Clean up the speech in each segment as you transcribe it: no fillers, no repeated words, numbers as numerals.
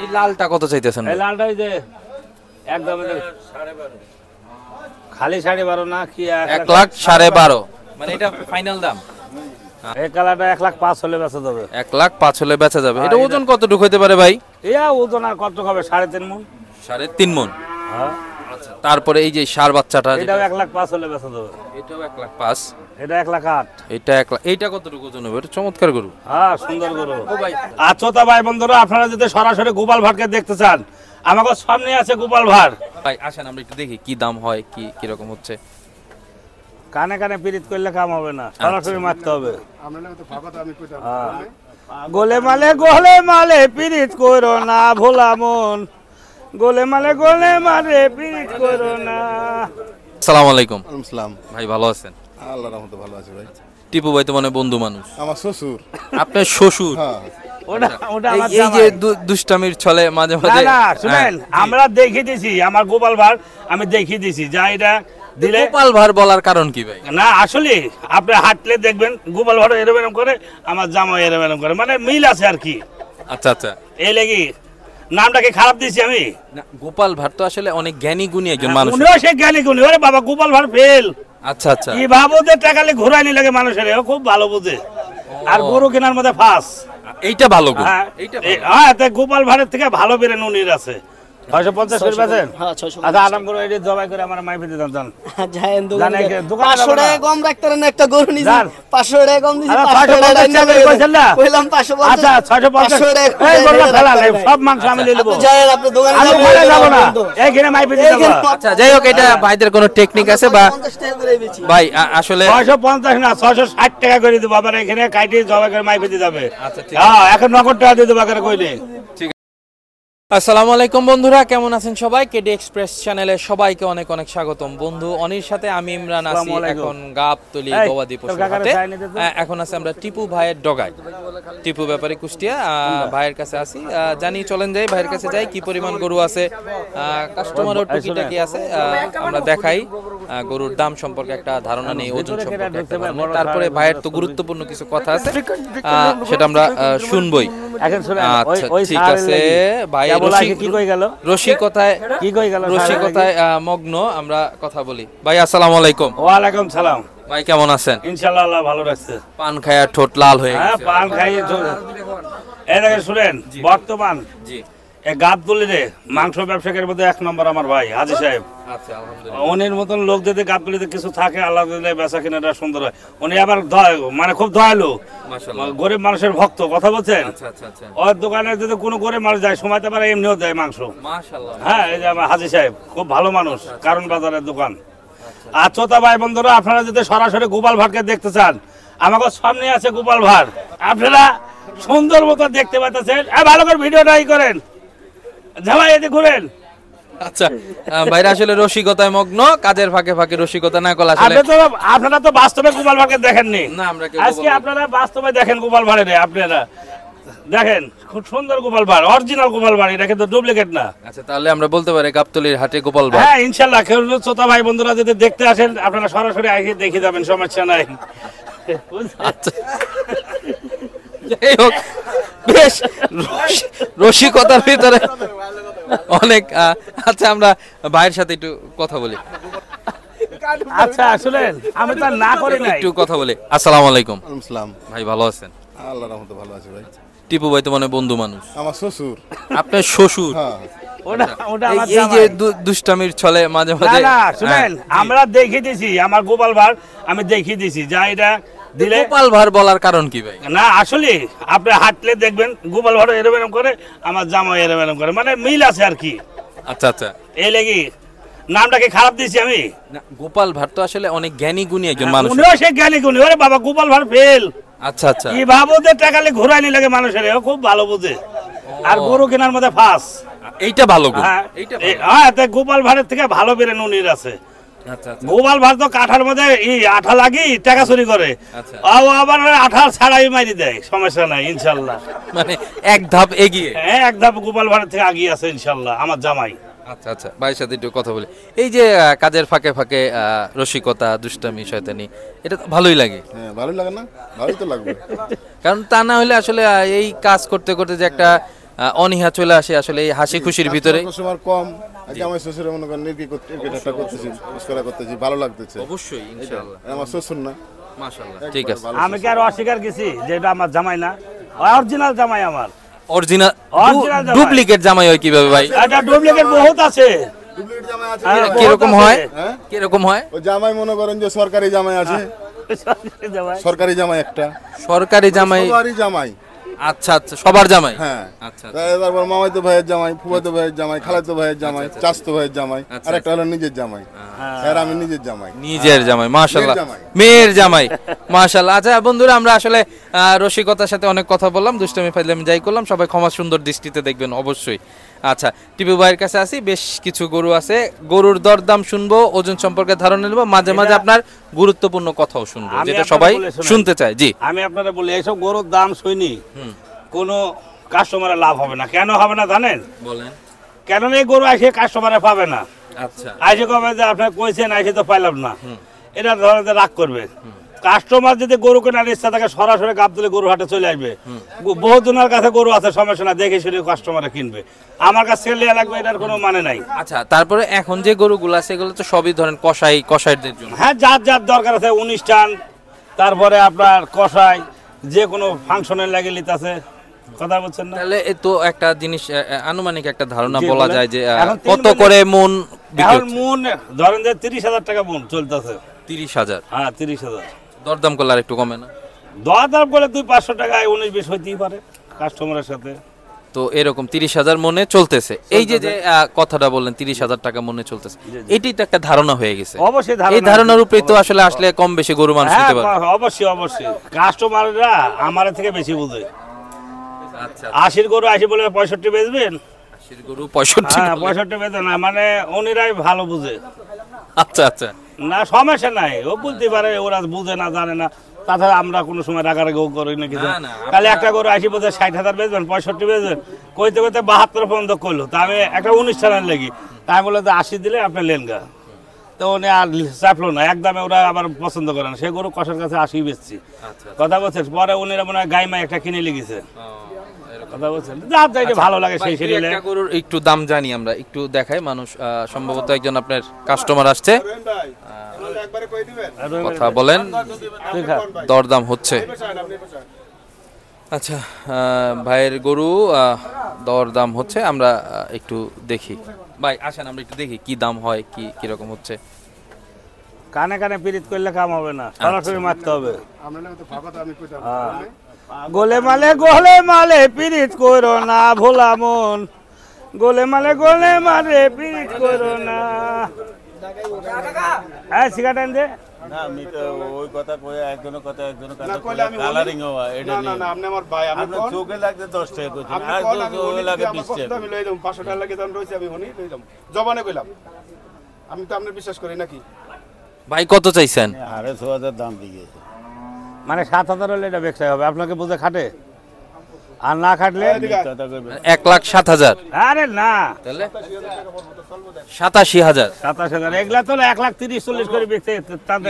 এই লালটা কত চাইতেছেন? এই লালটা ওই যে একদম খালি 12.5 না কি 1,12,500 মানে এটা ফাইনাল দাম? এই কালারটা 1,05,000 হলে বেচা যাবে। 1,05,000 হলে বেচা যাবে। এটা ওজন কতটুকু হতে পারে ভাই? ওজন আর কত হবে? 3.5 মণ। 3.5 মণ। হ্যাঁ। আচ্ছা, তারপরে এই যে ষাঁড় বাচ্চাটা এটাও 1,05,000 হলে বেচা যাবে। এটাও 1,05,000। এটা 1,08,000। এটা 1,00,000। এইটা কতটুকু ওজন হবে? এটা চমৎকার গরু। হ্যাঁ, সুন্দর গরু। ও ভাই, আচ্ছা তা ভাই বন্ধুরা, আপনারা যদি সরাসরি গোপাল ভাড়কে দেখতে চান, আমাকে সামনে আছে গোপাল ভাড়। ভাই আসেন আমরা একটু দেখি কি দাম হয়, কি রকম হচ্ছে। কানে কানে পিরিত করলে কাম হবে না, সরাসরি মারতে হবে। গোলে মালে পিরিত করো না ভোলা মন, গোলে মালে পিরিত করো না। আসসালামু আলাইকুম। আসসালাম। ভাই ভালো আছেন? আল্লাহর রহমতে ভালো আছি ভাই। টিপু ভাই তো মানে বন্ধু মানুষ। আমার শ্বশুর। আপনার শ্বশুর? হ্যাঁ। ওটা আমার এই যে দুষ্টামির ছলে মাঝে মাঝে না শুনেন, আমরা দেখিয়ে দিছি আমার গোপাল ভাড়, আমি দেখিয়ে দিছি যা এটা দিলে। গোপাল ভাড় বলার কারণ কি ভাই? না আসলে আপনি হাঁটলে দেখবেন গোপাল ভাড় এরকম করে, আমার জামাই এরকম করে, মানে মিল আছে আর কি। আচ্ছা আচ্ছা, এই লাগি নামটা কি খারাপ দিছি আমি? না, গোপাল ভাড় তো আসলে অনেক জ্ঞানী গুণী একজন মানুষ। উনিও সে জ্ঞানী গুণী। ওরে বাবা, গোপাল ভাড় ফেল। আচ্ছা আচ্ছা, কি ভাবো যে টাকালে ঘুরাইনি লাগে মানুষের, ও খুব ভালো বুঝে। আর গরু কেনার মধ্যে ফাঁস। এইটা ভালো গুণ। হ্যাঁ, এইটা হ্যাঁ, তাই গোপাল ভাড়ের থেকে ভালো বেরেন উনির আছে। 650 করে বেচেন? আচ্ছা, আরাম করে এটি জবাই করে আমার মাই ফেতে দেন। জানেন দোকানে 500 টাকা কম রাখতে পারেন, একটা গরু নিছি 500 টাকা কম দিছি। 550 টাকা কইছেন না? কইলাম 550। আচ্ছা 650 টাকা। এই গরুটা ফেলা নাই, সব মাংস আমি নিয়ে নেব। জানেন আপনি দোকানে আমি ঘরে যাব না, এইখানে মাই ফেতে দেব। আচ্ছা, যাই হোক, এটা ভাইদের কোনো টেকনিক আছে বা 50 টাকা করে বেচি ভাই আসলে 650 না 660 টাকা করে দেব। আবার এখানে কাইটে জবাই করে মাই ফেতে যাবে। আচ্ছা ঠিক হ্যাঁ, এখন নগদ টাকা দিয়ে দেব করে কইলে। আসসালামু আলাইকুম বন্ধুরা, কেমন আছেন সবাই? কেডি এক্সপ্রেস চ্যানেলে সবাইকে অনেক অনেক স্বাগতম। বন্ধু অনির সাথে আমি ইমরান আছি এখন গাবতলী গবাদি পশুর হাটে। এখন আছে আমরা টিপু ভাইয়ের ডগায়, টিপু ব্যাপারী কুষ্টিয়া ভাইয়ের কাছে আছি। জানি চলেন যাই ভাইয়ের কাছে যাই, কি পরিমাণ গরু আছে, কাস্টমারও টুকিটাকি আছে, আমরা দেখাই গরুর দাম সম্পর্কে একটা ধারণা নেই, ওজন সম্পর্কে একটা ধারণা নেই। তারপরে ভাইয়ের তো গুরুত্বপূর্ণ কিছু কথা আছে, সেটা আমরা শুনবই। আচ্ছা ঠিক আছে ভাই, রসিকতায় মগ্ন আমরা কথা বলি। ভাই আসসালামু আলাইকুম। ওয়ালাইকুম সালাম। ভাই কেমন আছেন? ইনশাআল্লাহ আল্লাহ ভালো রাখছে। পান খায়া ঠোঁট লাল হয়ে হ্যাঁ, গেছে। পান খাই। এই দেখেন শুনেন, বর্তমান জি এই গাবতলীতে মাংস ব্যবসাকের মধ্যে 1 নম্বর আমার ভাই হাজী সাহেব। আচ্ছা আলহামদুলিল্লাহ। উনির মতন লোক যদি গাবতলীতে কিছু থাকে, আল্লাহ দিলে বেচা কিনাটা সুন্দর হয়। উনি আবার মানে খুব দয়ালু, মাশাআল্লাহ, গরিব মানুষের ভক্ত। কথা বলছেন? আচ্ছা আচ্ছা আচ্ছা, ওর দোকানে যদি কোনো গরিব মানুষ যায় সময়তে পারে, এমনিও দেয় মাংস। মাশাআল্লাহ। হ্যাঁ, এই যে আমার হাজী সাহেব খুব ভালো মানুষ, কারণ বাজারের দোকান। আচ্ছা তা ভাই বন্ধুরা, আপনারা যদি সরাসরি গোপাল ভাড়কে দেখতে চান, আমাকে সামনে আছে গোপাল ভাড়। আপনারা সুন্দর মতো দেখতে পাচ্ছেন। ভালো করে ভিডিওটাই করেন, জামাই এদিকে ঘুরেন। আচ্ছা ভাইরা আসলে রসিকতায় মগ্ন, কাজের ফাঁকে ফাঁকে রসিকতা না করলে আসলে আপনারা তো বাস্তবে গোপাল ভাড়কে দেখেননি। না, আমরা আজকে আপনারা বাস্তবে দেখেন গোপাল ভাড়ে। আপনারা দেখেন খুব সুন্দর গোপাল ভাড়, অরিজিনাল গোপাল ভাড়, এটা কিন্তু ডুপ্লিকেট না। আচ্ছা, তাহলে আমরা বলতে পারি গাবতলীর হাটে গোপাল ভাড়। হ্যাঁ ইনশাআল্লাহ। কেউ শ্রোতা ভাই বন্ধুরা যদি দেখতে আসেন, আপনারা সরাসরি আগে দেখে যাবেন, সমস্যা নাই। আচ্ছা, যাই হোক, বেশ রসিকতার ভিতরে অনেক। আচ্ছা, আমরা ভাইয়ের সাথে একটু কথা বলি। আচ্ছা শুনেন, আমি তো না করি না, একটু কথা বলি। আসসালামু আলাইকুম। আসসালাম। ভাই ভালো আছেন? আল্লাহর রহমতে ভালো আছি ভাই। টিপু ভাই তো মানে বন্ধু মানুষ। আমার শ্বশুর। আপনার শ্বশুর? হ্যাঁ। ওটা আমার এই যে দুষ্টামির ছলে মাঝে মাঝে। না শুনেন, আমরা দেখিয়ে দিছি আমার গোপাল ভাড়, আমি দেখিয়ে দিছি যা এটা দিলে। গোপাল ভাড় বলার কারণ কি ভাই? না আসলে আপনি হাঁটলে দেখবেন গোপাল ভাড় এরকম করে, আমার জামাই এরকম করে, মানে মিল আছে আর কি। আচ্ছা আচ্ছা, এই লাগি নামটা কি খারাপ দিছি আমি? না, গোপাল ভাড় তো আসলে অনেক জ্ঞানী গুণী একজন মানুষ। উনিও সে জ্ঞানী গুণী। ওরে বাবা, গোপাল ভাড় ফেল। আচ্ছা আচ্ছা, কি ভাবো যে টাকালে ঘুরাইনি লাগে মানুষের, ও খুব ভালো বুঝে। আর গরু কেনার মধ্যে ফাঁস। এইটা ভালো গুণ। হ্যাঁ, এইটা হ্যাঁ, তাই গোপাল ভাড়ের থেকে ভালো বেরেন উনির আছে। আচ্ছা আচ্ছা, গোপাল ভাড় তো কাঠার মধ্যে আঠা লাগি টাকা চুরি করে, আচ্ছা। আবার আঠা ছাড়াই মারি দেয়, সমস্যা নাই ইনশাল্লাহ। মানে এক ধাপ এগিয়ে। হ্যাঁ, এক ধাপ গোপাল ভাড়ের থেকে আগিয়ে আছে ইনশাল্লাহ আমার জামাই। আচ্ছা আচ্ছা, ভাইয়ের সাথে একটু কথা বলি। এই যে কাজের ফাঁকে ফাঁকে রসিকতা, দুষ্টামি, শয়তানি, এটা তো ভালোই লাগে। হ্যাঁ, ভালোই লাগে না? ভালোই তো লাগবে। কারণ তা না হলে আসলে এই কাজ করতে করতে যে একটা অনীহা চলে আসে আসলে এই হাসি খুশির ভিতরে? কাস্টমার কম, আগে আমার শ্বশুরে মনে করেন ক্রিকেটটা করতেছি, পুরস্কার করতেছি, ভালো লাগতেছে। অবশ্যই ইনশাআল্লাহ। আমার শ্বশুর না, মাশাআল্লাহ, ঠিক আছে। আমি কি আর অস্বীকার গেছি যে এটা আমার জামাই না? অরিজিনাল জামাই আমার। অরিজিনাল Original জামাই। ডুপ্লিকেট জামাই হয় কিভাবে ভাই? এটা ডুপ্লিকেট বহুত আছে। ডুপ্লিকেট জামাই আছে। কিরকম হয়? হ্যাঁ, কিরকম হয়? ওই জামাই মনে করেন যে সরকারি জামাই আছে, জামাই। সরকারি জামাই একটা, সরকারি জামাই। সবারই জামাই। আচ্ছা আচ্ছা, সবার জামাই। হ্যাঁ, আচ্ছা তারপর মামাতো ভাইয়ের জামাই, ফুফাতো ভাইয়ের জামাই, খালাতো ভাইয়ের জামাই, চাচতো ভাইয়ের জামাই, আর একটা হলো নিজের জামাই। আর আমি নিজের জামাই। নিজের জামাই, মাশাআল্লাহ। মেয়ের জামাই। মেয়ের জামাই, মাশাআল্লাহ। আচ্ছা বন্ধুরা, আমরা আসলে রসিকতার সাথে অনেক কথা বললাম, দুষ্টামি ফাইজলামি যাই করলাম, সবাই ক্ষমা সুন্দর দৃষ্টিতে দেখবেন অবশ্যই। আচ্ছা, টিপু ভাইয়ের কাছে আসি, বেশ কিছু গরু আছে, গরুর দরদাম শুনবো, ওজন সম্পর্কে ধারণা নেবো, মাঝে মাঝে আপনার গুরুত্বপূর্ণ কথাও শুনবো, আমি যেটা আপনাদের সবাই বলে শোনাই। শুনতে চায়। জি, আমি আপনারা বলি এইসব গরুর দাম শুনি কোনো কাস্টমারের লাভ হবে না। কেন হবে না জানেন? বলেন। কেন এই গরু আসে কাস্টমারে পাবে না, আচ্ছা, আইসে কবে যে আপনার কইছেন আইসে তো পাইলাম না, এটা ধরেন যে রাগ করবে। কাস্টমার যদি গরু কেনার ইচ্ছা থাকে সরাসরি গাবতলী গরু হাটে চলে আসবে। বহু জনের কাছে গরু আছে, সমস্যা না, দেখে শুনে কাস্টমারে কিনবে। আমার কাছে লিয়া লাগবে, এটার কোনো মানে নাই। আচ্ছা, তারপরে এখন যে গরুগুলো আছে এগুলো তো সবই ধরেন কসাইদের জন্য। হ্যাঁ, যার যার দরকার আছে, অনুষ্ঠান, তারপরে আপনার কষাই, যে কোনো ফাংশনের লাগে লিতাছে। কথা বলছেন না? তাহলে এ তো একটা জিনিস, আনুমানিক একটা ধারণা জি, বলা বলেন। যায় যে এখন তিন কত মণে- করে মন বিক্রি এখন হচ্ছে? মন ধরেন যে 30,000 টাকা মন চলতেছে। 30,000। হ্যাঁ, 30,000। দরদাম করলে আর একটু কমে না? দরদাম করে 200-500 টাকায় 19-20 হইতেই পারে কাস্টমারের সাথে। তো এরকম 30,000 মনে চলতেছে। এই যে যে কথাটা বললেন 30,000 টাকা মনে চলতেছে, এটাই তো একটা ধারণা হয়ে গেছে। অবশ্যই এই ধারণার উপরেই তো আসলে আসলে কম বেশি গরু মানুষ হ্যাঁ, নিতে পারে। অবশ্যই অবশ্যই। কাস্টমাররা আমার থেকে বেশি বুঝে। আচ্ছা, 80 গরু 80 বলে 65 বেচবেন? গরু 65। হ্যাঁ, 65 বেচে না, মানে উনিরাই ভালো বুঝে। আচ্ছা আচ্ছা, না, সমস্যা নাই, ও বলতে পারে, ওরা বুঝে না, জানে না। তাছাড়া আমরা কোনো সময় রাগারাগি করি না কিছু। না, না, তাহলে একটা গরু 80 বলতে 60,000 বেচবেন, 65 বেচবেন, কইতে কইতে 72 পর্যন্ত করলো। তা আমি একটা অনুষ্ঠানের লেগে তাই বলে যে 80 দিলে আপনি লেনগা। তো উনি আর চাপলো না, একদমে ওরা আবার পছন্দ করে না। সে গরু কষার কাছে 80 বেচছি। কথা বলছেন, পরে উনিরা মনে হয় গাইমা একটা কিনে লেগেছে। কথা বলছেন, যার যাইতে ভালো লাগে সেই সিরিয়ালে। একটা গরুর একটু দাম জানি আমরা, একটু দেখাই। মানুষ সম্ভবত একজন আপনার কাস্টমার আসছে, কথা বলেন, দরদাম হচ্ছে। আচ্ছা, ভাইয়ের গরু দরদাম হচ্ছে, আমরা একটু দেখি। ভাই আসেন, আমরা একটু দেখি কি দাম হয়, কি কিরকম হচ্ছে। কানে কানে পিরিত করলে কাম হবে না, সরাসরি মারতে হবে। গোলে মালে পিরিত করো না ভোলা মন, গোলে মালে পিরিত করো না। হ্যাঁ, সিগারেট আন দে। না, আমি তো ওই কথা কই, একজনের কথা কালারিং হওয়া, এটা না না, আপনি আমার ভাই, আমি আপনার চোখে লাগতে 10 টাকা কইছেন, আর চোখে লাগে 20 টাকা। আমি লই যাম, 500 টাকা লাগে দাম রইছে, আমি হনি লই যাম, জবানে কইলাম। আমি তো আপনি বিশ্বাস করি নাকি? ভাই কত চাইছেন? 6,500 দাম দিয়েছে। মানে 7,000 হলে এটা ব্যবসায় হবে। আপনাকে বুঝে খাটে, আর না খাটলে কথা কইবেন 1,07,000। আরে না, তাহলে 87,000। 27,000 এগুলা তো 1,30,40 করে বিকতে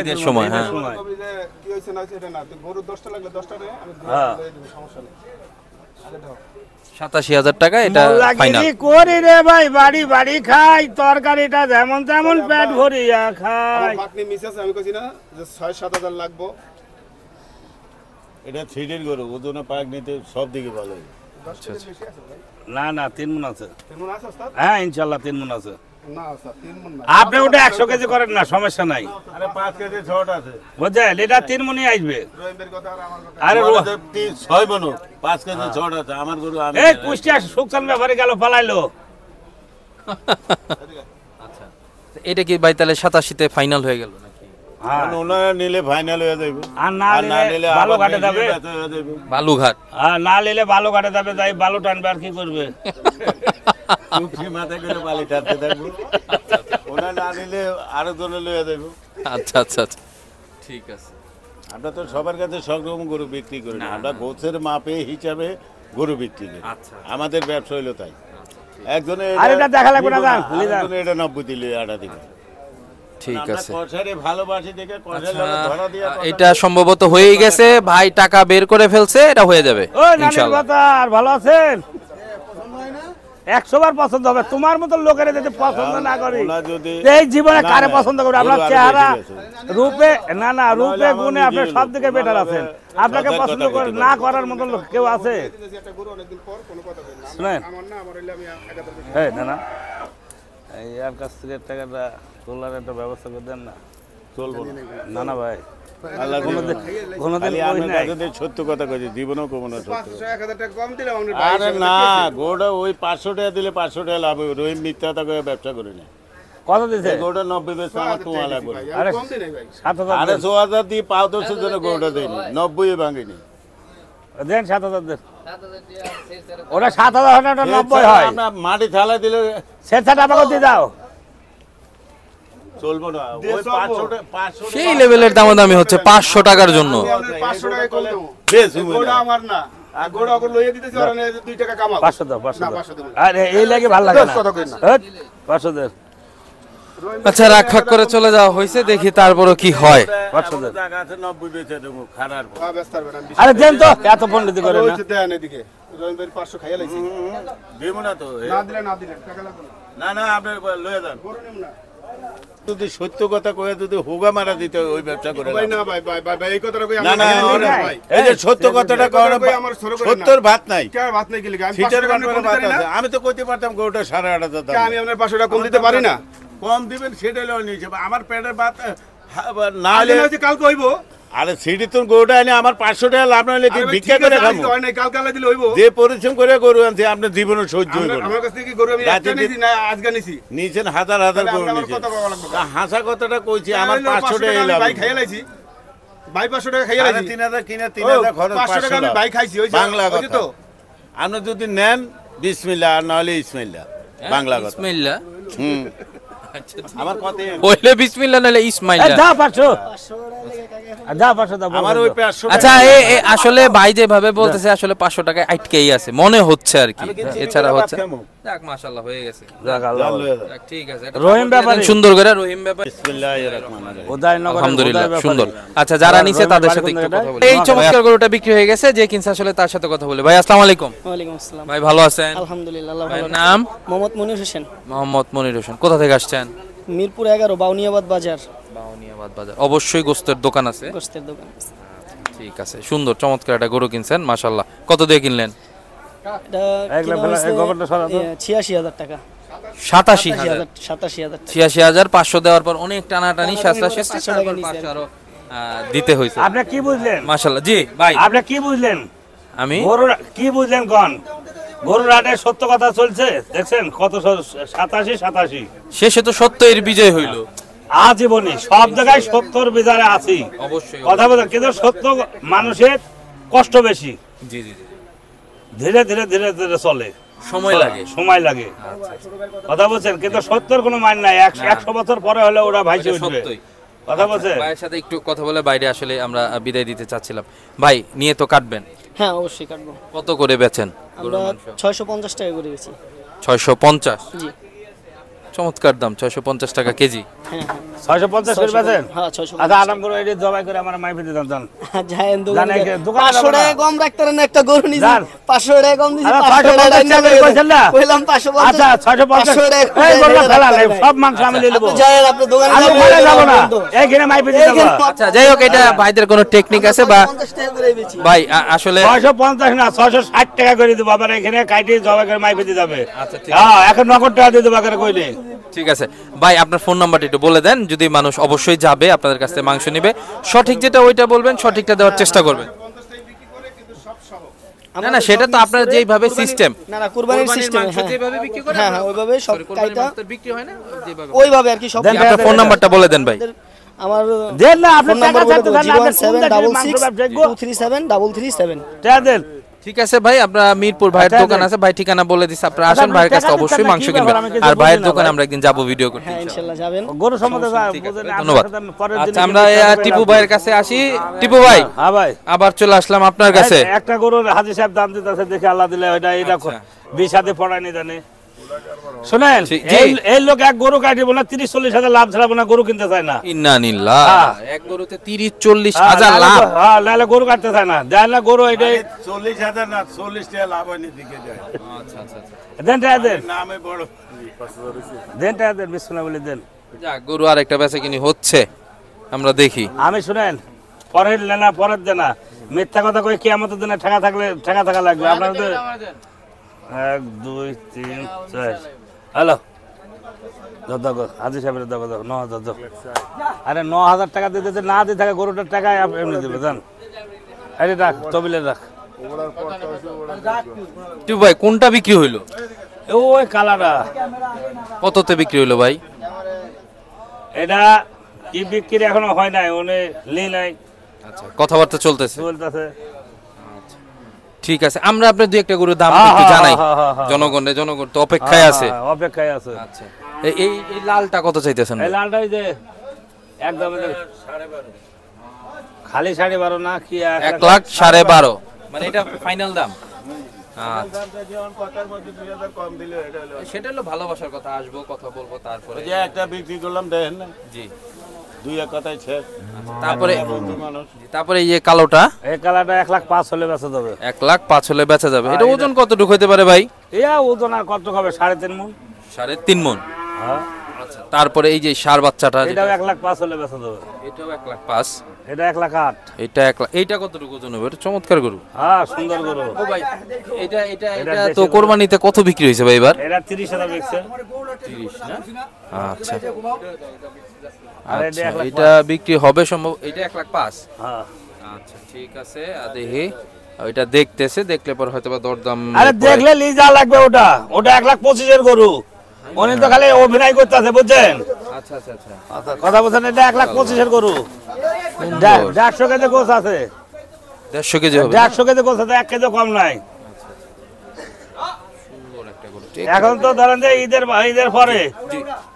ঈদের সময়, হ্যাঁ। কবি যে কি হইছে না হইছে এটা না, তুই গরু 10টা লাগলে 10টা নে, আমি হ্যাঁ। লই দিব, সমস্যা নেই। আগে দাও। 87,000 টাকা, এটা ফাইনাল। মোল্লাগিরি করি রে ভাই, বাড়ি বাড়ি খাই, তরকারিটা যেমন তেমন পেট ভরিয়া খাই। আমার মাকনি মিস আছে, আমি কইছি না যে 6-7 হাজার লাগবো। এটা থ্রিডের গরু, ওজনে পাক নিতে সব দিকে ভালো। না না, 3 মণ আছে। 3 মণ আছে ওস্তাদ? হ্যাঁ, ইনশাল্লাহ 3 মণ আছে। না ওস্তাদ, 3 মণ না। আপনি ওটা 100 কেজি করেন না, সমস্যা নাই, আরে 5 কেজি শর্ট আছে। বুঝলেন? এটা 3 মণই আসবে। রহিমের কথা আর আমার কথা। আরে 6 মনো 5 কেজি শর্ট আছে আমার গরু। আমি এই কুষ্টিয়া সুকসান ব্যাপারে গেল, পালাইলো। আচ্ছা, এটা কি ভাই তাহলে 87-তে ফাইনাল হয়ে গেল নাকি? হ্যাঁ, ওনারা নিলে ফাইনাল হয়ে যাবে, আর না নিলে ভালো ঘাটে যাবে। হয়ে যাবে। বালুঘাট। আর না নিলে ভালো ঘাটে যাবে, যাই ভালো টানবে, আর কি করবে? টুপি মাথায় করে বালি টানতে থাকবো। ওনারা না নিলে আরো জনে লয়ে যাবে। আচ্ছা আচ্ছা আচ্ছা, ঠিক আছে। আমরা তো সবার কাছে সব রকম গরু বিক্রি করি না, আমরা গোছের মাপে হিসাবে গরু বিক্রি করি। আচ্ছা। আমাদের ব্যবসা হইলো তাই। একজনে আর এটা দেখা লাগবে না, যান, লিজান। একজনে এটা 90 দিলে 8 দিবে। ঠিক আমরা আছে। কষারে ভালোবাসি দেখে কষার আচ্ছা, লগে ধরা দিয়া এটা সম্ভবত হয়েই গেছে, ভাই টাকা বের করে ফেলছে, এটা হয়ে যাবে ওই নানির ইনশাআল্লাহ। কথা, আর ভালো আছেন? 100 বার পছন্দ হবে। তোমার মতো লোকেরা যদি পছন্দ না করে এই জীবনে কারে পছন্দ করবে? আপনার চেহারা রূপে না রূপে গুণে আপনি সব দিকে বেটার আছেন। আপনাকে পছন্দ করে না করার মতো লোক কেউ আছে? শুনেন এই না এই আর কাছ থেকে টাকাটা তোলার একটা ব্যবস্থা করে দেন না। চলবো না ভাই, সত্য কথা কইছি, জীবনেও কমো না সত্য। আরে না, গোটা ওই 500 টাকা দিলে 500 টাকা লাভ হবে। রহিম মিথ্যা কথা করে ব্যবসা করে না। কত দিছে? গোটা 90 বেচে আমার তোমার লাগবে। আরে 6000 দিয়ে পাও দোষের জন্য গোটা দেয়নি, 90 ভাঙিনি। দেন 7000 দেন। ওটা 7000 না, 90 হয়। আমরা মাটি থালা দিলে সেটা আমাকে দিয়ে দাও। চলবো না, ওই 500 সেই লেভেলের দামাদামি হচ্ছে 500 টাকার জন্য। 500 টাকা কম দেবো। বেশ গোটা আমার না, আর গোটা ওকে লইয়ে দিতেছি, ওরা 2 টাকা কামাও। 500 দাও, 500 না, দাও। 500 দেবো। আরে এই লাগে ভালো লাগে না। কথা কই না। 500 দেন। আচ্ছা, রাগ ফাগ করে চলে যাওয়া হয়েছে, দেখি তারপরও কি হয়। 500 টাকা আছে, 90 বেচে দেবো। খারাপ ব্যস্ত হবে না। আরে দেন তো, এত পণ্ডিত করে ওই না। যে দেন এদিকে। রহিম ভাই 500 খাইয়া লাইছি। দেবো না তো। না দিলে টাকা লাগবে না। না আপনি লয়ে যান। গরু নেব না। যদি সত্য কথা কয়ে যদি হোগা মারা দিতে ওই ব্যবসা করে ভাই না ভাই এই কথাটা কই না আমি ভাই। এই যে সত্য কথাটা কওয়া ভাই আমার সরো করে না। সত্যর ভাত নাই। কে ভাত নাই কি লাগি? আমি সিটের 500 টাকা ভাত কম দিতে পারি আছে। না। আমি তো কইতে পারতাম গোটা 8.5 কে দাম। আমি আপনার 500 টাকা কম দিতে পারি না? কম দিবেন সেটা লও নিছে। আমার পেটের ভাত না আলে হলে হচ্ছে কালকে হইবো। আরে সিটি তো গোটা এনে আমার 500 টাকা লাভ না হলে কি ভিক্ষা করে খাবো? হয় না, কালকে আলে দিলে হইবো। যে পরিশ্রম করে গরু আনছে আপনি জীবনে সহ্য হইব না। আমার কাছ থেকে কি গরু আমি একটা নিছি না আজকে নিছি? নিছেন হাজার গরু নিছেন। কত টাকা লাগবে? হাসা কথাটা কইছি আমার 500 টাকা লাভ। ভাই খাইয়া লাইছি। ভাই 500 টাকা খাইয়া লাইছি। 3000 কিনা 3000 খরচ 500 টাকা আমি ভাই খাইছি ওই বাংলা কথা তো। আপনি যদি নেন বিসমিল্লাহ আর নাহলে ইসমিল্লাহ, বাংলা কথা। বিসমিল্লাহ। আমার কথা বললে বিসমিল্লাহ নালে ইসমাইল। দাও 500। দাও 500 দাও। আমার ওই 500 আচ্ছা, আসলে ভাই যেভাবে বলতেছে আসলে 500 টাকা আটকেই আছে মনে হচ্ছে আর কি, এছাড়া হচ্ছে। যাক মাশাআল্লাহ হয়ে গেছে। যাক আল্লাহ। যাক ঠিক আছে। রহিম ব্যাপারী সুন্দর করে রহিম ব্যাপারী। বিসমিল্লাহির রহমানির রহিম। উদয়নগর আলহামদুলিল্লাহ সুন্দর। আচ্ছা, যারা নিছে তাদের সাথে একটু কথা বলি। এই চমৎকার গরুটা বিক্রি হয়ে গেছে, যে কিনছে আসলে তার সাথে কথা বলি। ভাই আসসালামু আলাইকুম। ওয়ালাইকুম আসসালাম। ভাই ভালো আছেন? আলহামদুলিল্লাহ আল্লাহ ভাইয়ের ভালো। নাম? মোহাম্মদ মনির হোসেন, মোহাম্মদ মনির হোসেন। কোথা থেকে আসছেন? মিরপুর 11 বাউনিয়াবাদ বাজার, বাউনিয়াবাদ বাজার। অবশ্যই গোস্তের দোকান আছে। গোশতের দোকান। ঠিক আছে, সুন্দর চমৎকার একটা গরু কিনছেন মাশাআল্লাহ। কত দিয়ে কিনলেন? এটা এক লাখ এই গোবরটা সরা তো। 86000 টাকা। 87000। 87000 টাকা। 86500 500 দেওয়ার পর অনেক টানাটানি 87 টাকা নিচে। 500 আরো দিতে হয়েছে। আপনি কি বুঝলেন? মাশাআল্লাহ। জি ভাই, আপনি কি বুঝলেন? আমি গরুর কি বুঝলেন কোন? গরুর হাটে সত্য কথা চলছে, দেখছেন কত 87 শেষে তো সত্য এর বিজয় হইল। আজীবনই সব জায়গায় সত্যর বিজারে আছি। অবশ্যই কথা বলেন, কিন্তু সত্য মানুষের কষ্ট বেশি। জি জি জি, ধীরে ধীরে ধীরে ধীরে চলে, সময় লাগে। সময় লাগে। কথা বলছেন, কিন্তু সত্যের কোনো মান নাই। 100 বছর পরে হলে ওরা ভাইসে উঠবে। সত্যই। কথা বলছেন। ভাইয়ের সাথে একটু কথা বলে বাইরে আসলে আমরা বিদায় দিতে চাচ্ছিলাম। ভাই নিয়ে তো কাটবেন, হ্যাঁ অবশ্যই কাটবো। কত করে বেচেন? আমরা 650 টাকা করে গেছি। 650। জি চমৎকার দাম, 650 টাকা কেজি। হ্যাঁ 650 করে বেচেন? হ্যাঁ 650। আচ্ছা, আরাম করে এটা জবাই করে আমার মাইফে দিতাম জান। যায়েন দোকানে। জানেন দোকানে 500 টাকা কম রাখতে না, একটা গরু নিছি। যান। 500 টাকা কম দিছি। আরে 500 টাকা টাকা কইছেন না? কইলাম 550। আচ্ছা 650 এই গরুটা ফেলা নাই, সব মাংস আমি নিয়ে নেব। যায়েন আপনি দোকানে আমি ওখানে যাব না, এইখানে মাইফে দিতাম। আচ্ছা যাই হোক, এটা ভাইদের কোনো টেকনিক আছে বা 50 টাকা করে বেচি। ভাই আসলে 650 না 660 টাকা করে দিব। আবার এখানে কাইটে জবাই করে মাইফে দিতে হবে। আচ্ছা ঠিক হ্যাঁ, এখন নগদ টাকা দিয়ে দেবো করে কইলে। ঠিক আছে ভাই, আপনার ফোন নাম্বারটা একটু বলে দেন, যদি মানুষ অবশ্যই যাবে আপনাদের কাছ থেকে মাংস নেবে, সঠিক যেটা ওইটা বলবেন, সঠিকটা দেওয়ার চেষ্টা করবেন। না না, সেটা তো আপনার যেইভাবে সিস্টেম, না না কুরবানির সিস্টেম, যেভাবে বিক্রি করে হ্যাঁ হ্যাঁ ওইভাবে সব কাইটা বিক্রি হয় না যেভাবে। ওইভাবে আর কি সব। আপনার ফোন নাম্বারটা বলে দেন ভাই। আমার দেন না, আপনি ফোন টাকা নাম্বার চাইতে বলে থাকলে আপনি 01766 237 টাকা দেন। ঠিক আছে ভাই, আপনার মিরপুর ভাইয়ের দোকান আছে, ভাই ঠিকানা বলে দিছে, আপনারা আসেন, ভাইয়ের কাছে অবশ্যই মাংস কিনবেন। আর ভাইয়ের দোকানে আমরা একদিন যাব ভিডিও করতে হ্যাঁ ইনশাআল্লাহ। ইনশাআল্লাহ যাবেন। গরু সম্বন্ধে ধন্যবাদ। আচ্ছা, আমরা টিপু ভাইয়ের কাছে আসি। টিপু ভাই, হ্যাঁ ভাই, আবার চলে আসলাম আপনার কাছে। একটা গরুর হাজী সাহেব দাম দিতেছে, দেখে আল্লাহ দিলে ওইটা এটা বিশাদে পড়ায়নি জানে। শুনেন, এই লোক এক গরু কাটিব না 30-40 হাজার লাভ ছাড়াবো না, গরু কিনতে চায় না। ইন্নানিল্লাহ, এক গরুতে 30-40 হাজার লাভ। হ্যাঁ, নাহলে গরু কাটতে চায় না, দেয় না গরু। এটা 40,000 না 40 টাকা লাভ হয়নি দিকে যায়। আচ্ছা আচ্ছা আচ্ছা, দেন টাকা দেন, নামে বড় দেন টাকা দেন, বিসমিল্লাহ বলে দেন। যাক, গরু আর একটা বেচা কিনি হচ্ছে, আমরা দেখি। আমি শুনেন, পরের লেনা পরের দেনা, মিথ্যা কথা কই কিয়ামতের দিনে ঠেকা থাকলে ঠেকা থাকা লাগবে আপনার। 1 2 3 4 হ্যালো দাদা হাজি সাহেবের দাদা 9000 দাও। আরে 9000 টাকা দিতে না দিয়ে থাকে, গরুটার টাকা এমনি দেবে জান। আরে রাখ, তবিলে রাখ। টিপু ভাই কোনটা বিক্রি হইলো? ওই কালাটা কততে বিক্রি হইলো ভাই? এটা কি বিক্রি এখনো হয় নাই, উনি লি নাই, আচ্ছা, কথাবার্তা চলতেছে। বলতেছে। ঠিক আছে, আমরা আপনার দুই একটা গরুর দাম একটু জানাই জনগণ তো অপেক্ষায় আছে। অপেক্ষায় আছে। আচ্ছা, এই এই লালটা কত চাইতেছেন? এই লালটা ওই যে একদম খালি 12.5 না কি 1,12,500, মানে এটা ফাইনাল দাম। আচ্ছা, সেটা হলো ভালোবাসার কথা, আসবো কথা বলবো তারপরে। যে একটা বিক্রি করলাম দেখেন না, জি, দুই এক কথায় শেষ। তারপরে মানুষ তারপরে এই যে কালোটা, এই কালারটা 1,05,000 হলে বেচা যাবে। 1,05,000 হলে বেচা যাবে। এটা ওজন কতটুকু হইতে পারে ভাই? ইয়া ওজন আর কত হবে? 3.5 মণ। 3.5 মণ। হ্যাঁ। আচ্ছা, তারপরে এই যে ষাঁড় বাচ্চাটা, এটাও 1,05,000 হলে বেচা যাবে। এটাও 1,05,000। এটা 1,08,000। এটা 1,00,000। এইটা কতটুকু ওজন হবে? এটা চমৎকার গরু। হ্যাঁ, সুন্দর গরু। ও ভাই, এটা এটা এটা তো কোরবানিতে কত বিক্রি হয়েছে ভাই এবার? এটা 30,000 বিকছে। 30 না? আচ্ছা, আর এটা আচ্ছা, 1,05,000। এটা বিক্রি হবে সম্ভব। এটা 1,05,000। হ্যাঁ। আচ্ছা, ঠিক আছে, দেখি ওইটা দেখতেছে, দেখলে পর হয়তো বা দরদাম। আরে দেখলে লি যা লাগবে ওটা 1,25,000 এর গরু। উনি তো খালি অভিনয় করতেছে, বুঝছেন? আচ্ছা আচ্ছা আচ্ছা, কথা বলছেন, এটা 1,25,000 এর গরু। 150 কেজি গোছ আছে। 150 কেজি হবে। 150 কেজি গোছ আছে, 1 কেজি কম নাই। সুন্দর একটা গরু। এখন তো ধরেন যে ঈদের পরে,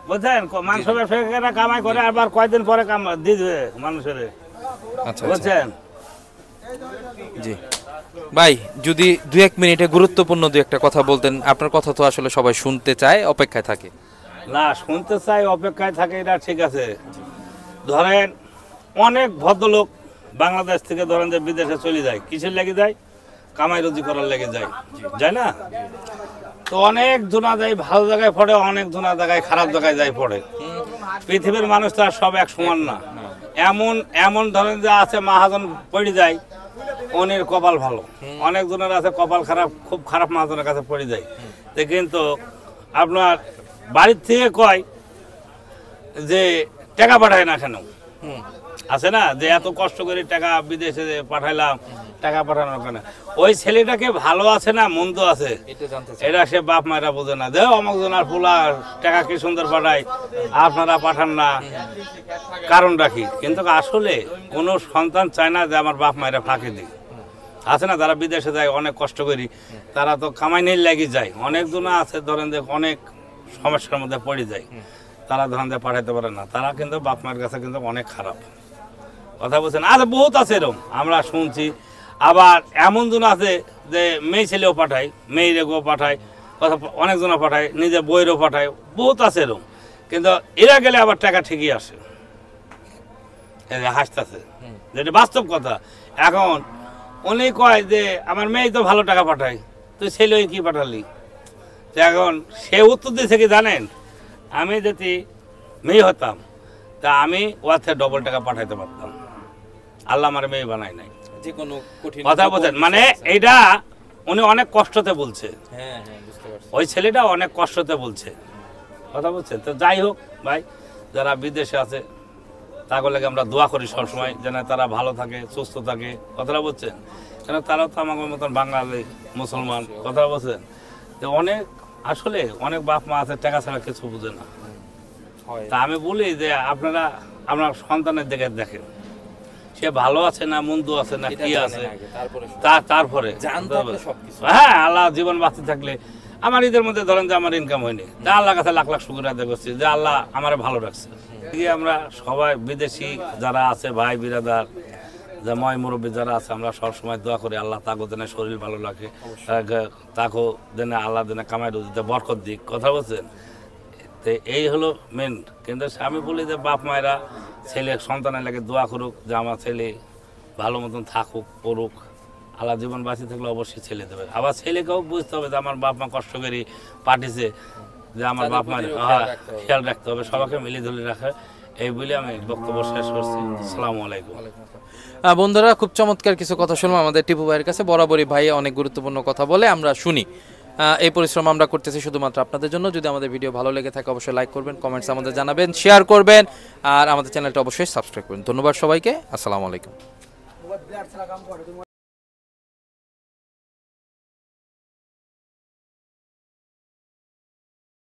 বুঝছেন, মাংস ব্যবসায়ীরা কামাই করে, আবার কয়দিন পরে দিবে মানুষের, আচ্ছা, বুঝছেন? জি ভাই, যদি 2-1 মিনিটে গুরুত্বপূর্ণ দুই একটা কথা বলতেন। আপনার কথা তো আসলে সবাই শুনতে চায়, অপেক্ষায় থাকে। না, শুনতে চাই, অপেক্ষায় থাকে, এটা ঠিক আছে। ধরেন অনেক ভদ্রলোক বাংলাদেশ থেকে ধরেন যে বিদেশে চলে যায়, কিসের লেগে যায়? কামাই রুজি করার লেগে যায়, যায় না? তো অনেক জনা যায় ভালো জায়গায় পড়ে, অনেক জনা জায়গায় খারাপ জায়গায় যায় পড়ে। পৃথিবীর মানুষ তো আর সব এক সমান না। এমন এমন ধরেন যে আছে মহাজন পড়ে যায়, অনেক কপাল ভালো। অনেক জনের আছে কপাল খারাপ, খুব খারাপ মহাজনের কাছে পড়ে যায়। তো কিন্তু আপনার বাড়ির থেকে কয় যে টাকা পাঠায় না কেন? আছে না যে এত কষ্ট করে টাকা বিদেশে পাঠাইলাম, টাকা পাঠানোর কেন? ওই ছেলেটাকে ভালো আছে না মন্দ আছে, এটা সে বাপ মায়েরা বোঝে না। যে অমুক জনার পোলা টাকা কি সুন্দর পাঠায়, আপনারা পাঠান না, কারণ রাখি। কিন্তু আসলে কোনো সন্তান চায় না যে আমার বাপ মায়েরা ফাঁকি দিই। আছে না, যারা বিদেশে যায় অনেক কষ্ট করি, তারা তো কামাই নিয়ে লেগে যায়। অনেক জনা আছে ধরেন যে অনেক সমস্যার মধ্যে পড়ে যায়, তারা ধরেন যে পাঠাইতে পারে না, তারা কিন্তু বাপ মায়ের কাছে কিন্তু অনেক খারাপ। কথা বলছেন, আর বহুত আছে এরকম, আমরা শুনছি। আবার এমন জন আছে যে মেয়ে ছেলেও পাঠায়, মেয়ে রেগেও পাঠায়, কথা অনেকজনও পাঠায়, নিজে বইয়েরও পাঠায়, বহুত আছে এরকম। কিন্তু এরা গেলে আবার টাকা ঠিকই আসে, হাসতেছে, যেটা বাস্তব কথা। এখন উনি কয় যে আমার মেয়ে তো ভালো টাকা পাঠায়, তুই ছেলে কি পাঠালি? এখন সে উত্তর দিয়েছে কি জানেন? আমি যদি মেয়ে হতাম তা আমি ওর থেকে ডবল টাকা পাঠাইতে পারতাম, আল্লাহ আমার মেয়ে বানায় নাই। কথা বলছেন, মানে এইটা উনি অনেক কষ্টতে বলছে, ওই ছেলেটা অনেক কষ্টতে বলছে, কথা বলছে। তো যাই হোক ভাই, যারা বিদেশে আছে তাগুলো আমরা দোয়া করি সবসময় যেন তারা ভালো থাকে, সুস্থ থাকে, কথাটা বলছেন। কেন তারাও তো আমাদের মতন বাঙালি মুসলমান, কথা বলছেন। যে অনেক আসলে অনেক বাপ মা আছে টাকা ছাড়া কিছু বুঝে না। তা আমি বলি যে আপনারা আপনার সন্তানের দিকে দেখেন, সে ভালো আছে না মন্দ আছে না কি আছে, তারপরে হ্যাঁ আল্লাহ জীবন বাঁচতে থাকলে। আমার ঈদের মধ্যে ধরেন যে আমার ইনকাম হয়নি, তা আল্লাহ কাছে লাখ লাখ শুকর আদায় করছি যে আল্লাহ আমার ভালো রাখছে। আমরা সবাই বিদেশি যারা আছে ভাই বিরাদার, যে ময় মুরব্বী যারা আছে, আমরা সবসময় দোয়া করি আল্লাহ তাকে দেনে শরীর ভালো লাগে, তাকেও দেনে আল্লাহ দেনে কামাই রুজিতে বরকত দিক, কথা বলছেন। তো এই হলো মেন। কিন্তু আমি বলি যে বাপ মায়েরা ছেলে সন্তানের লাগে দোয়া করুক যে আমার ছেলে ভালো মতন থাকুক, পড়ুক, আল্লাহ জীবন বাঁচিয়ে থাকলে অবশ্যই ছেলে দেবে। আবার ছেলেকেও বুঝতে হবে যে আমার বাপ মা কষ্ট করে পাঠিয়েছে, যে আমার বাপ মা খেয়াল রাখতে হবে, সবাইকে মিলে ধরে রাখে। এই বলে আমি বক্তব্য শেষ করছি। আসসালামু আলাইকুম। বন্ধুরা, খুব চমৎকার কিছু কথা শুনলাম আমাদের টিপু ভাইয়ের কাছে। বরাবরই ভাই অনেক গুরুত্বপূর্ণ কথা বলে, আমরা শুনি। এই পরিশ্রম আমরা করতেছি শুধুমাত্র আপনাদের জন্য। যদি আমাদের ভিডিও ভালো লেগে থাকে অবশ্যই লাইক করবেন, কমেন্টস আমাদের জানাবেন, শেয়ার করবেন, আর আমাদের চ্যানেলটা অবশ্যই সাবস্ক্রাইব করবেন। ধন্যবাদ সবাইকে। আসসালামু আলাইকুম।